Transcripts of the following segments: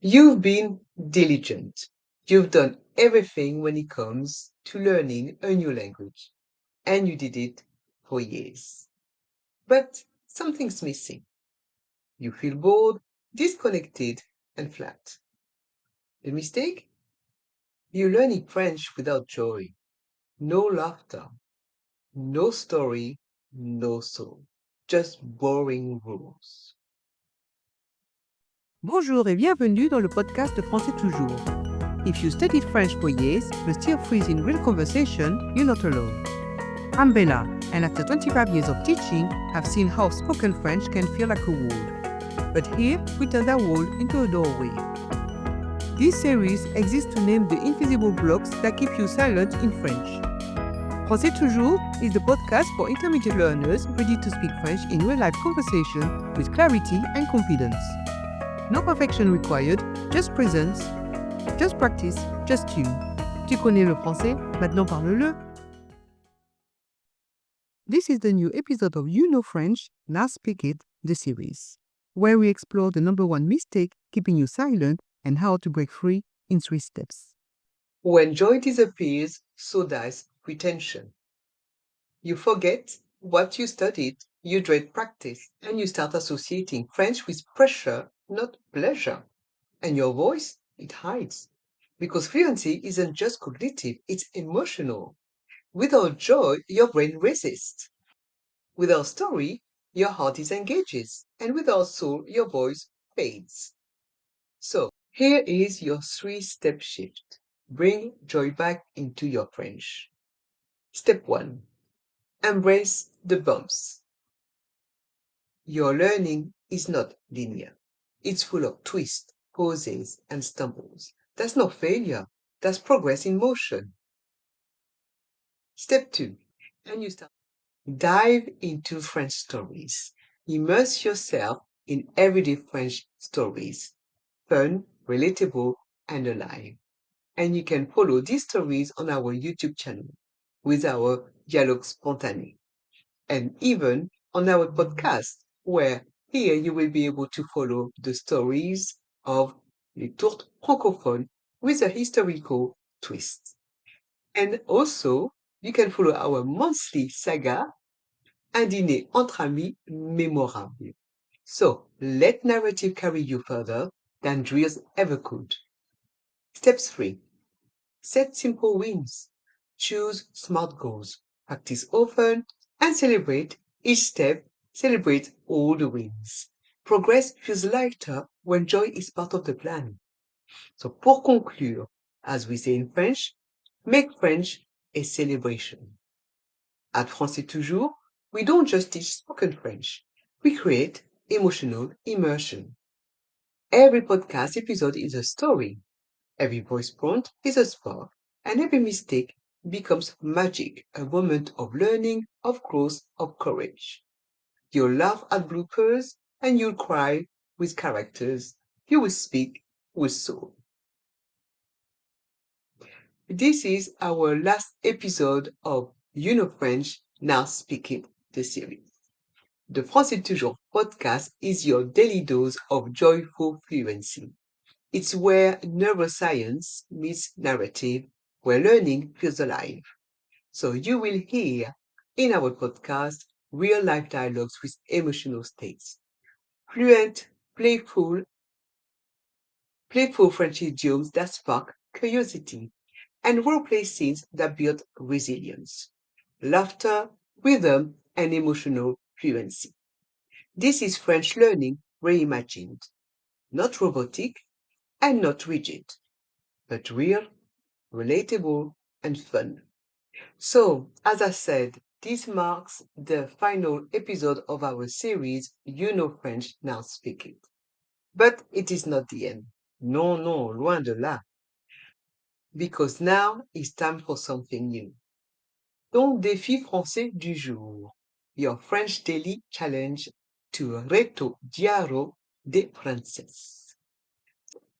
You've been diligent. You've done everything when it comes to learning a new language, and you did it for years. But something's missing. You feel bored, disconnected, and flat. The mistake? You're learning French without joy. No laughter, no story, no soul. Just boring rules. Bonjour et bienvenue dans le podcast de Français Toujours. If you studied French for years but still freeze in real conversation, you're not alone. I'm Bella, and after 25 years of teaching, I've seen how spoken French can feel like a wall. But here, we turn that wall into a doorway. This series exists to name the invisible blocks that keep you silent in French. Français Toujours is the podcast for intermediate learners ready to speak French in real-life conversation with clarity and confidence. No perfection required, just presence, just practice, just you. Tu connais le français, maintenant parle-le. This is the new episode of You Know French, Now Speak It, the series, where we explore the number one mistake keeping you silent and how to break free in 3 steps. When joy disappears, so does retention. You forget what you studied, you dread practice, and you start associating French with pressure, not pleasure. And your voice, it hides. Because fluency isn't just cognitive, it's emotional. Without joy, your brain resists. Without story, your heart disengages. And without soul, your voice fades. So, here is your 3-step shift. Bring joy back into your French. Step 1. Embrace the bumps. Your learning is not linear. It's full of twists, pauses, and stumbles. That's not failure. That's progress in motion. Step 2. And you start. Dive into French stories. Immerse yourself in everyday French stories. Fun, relatable, and alive. And you can follow these stories on our YouTube channel with our Dialogue Spontané. And even on our podcast, where here you will be able to follow the stories of Les Tourtes francophones with a historical twist. And also, you can follow our monthly saga, Un dîner entre amis mémorable. So, let narrative carry you further than drills ever could. Step 3. Set simple wins. Choose smart goals. Practice often and celebrate each step. Celebrate all the wins. Progress feels lighter when joy is part of the plan. So, pour conclure, as we say in French, make French a celebration. At Français Toujours, we don't just teach spoken French. We create emotional immersion. Every podcast episode is a story. Every voice prompt is a spark, and every mistake becomes magic, a moment of learning, of growth, of courage. You'll laugh at bloopers and you'll cry with characters. You will speak with soul. This is our last episode of You Know French, Now Speak It, the series. The Français Toujours podcast is your daily dose of joyful fluency. It's where neuroscience meets narrative, where learning feels alive. So you will hear in our podcast real life dialogues with emotional states, fluent, playful, playful French idioms that spark curiosity, and role-play scenes that build resilience, laughter, rhythm, and emotional fluency. This is French learning reimagined, not robotic and not rigid, but real, relatable, and fun. So, as I said, this marks the final episode of our series, You Know French, Now Speak It. But it is not the end. Non, non, loin de là. Because now it's time for something new. Ton défi français du jour. Your French daily challenge to Reto Diaro de Frances.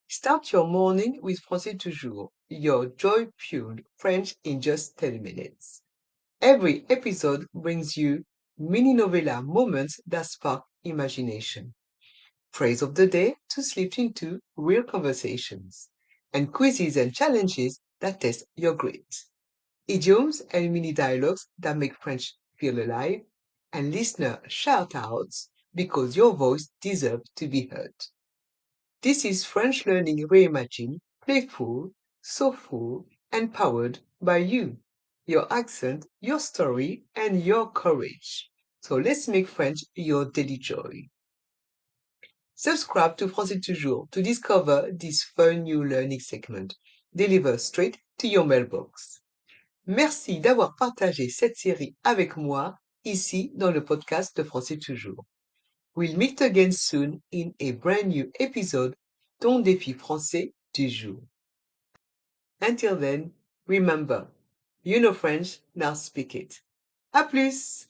Start your morning with Français Toujours, your joy-fueled French in just 10 minutes. Every episode brings you mini novella moments that spark imagination. phrase of the day to slip into real conversations, and quizzes and challenges that test your grit. Idioms and mini dialogues that make French feel alive, and listener shout outs because your voice deserves to be heard. This is French Learning Reimagined, playful, soulful, and powered by you, your accent, your story, and your courage. So let's make French your daily joy. Subscribe to Français Toujours to discover this fun new learning segment delivered straight to your mailbox. Merci d'avoir partagé cette série avec moi ici dans le podcast de Français Toujours. We'll meet again soon in a brand new episode Ton défi français du jour. Until then, remember, you know French, now speak it. À plus!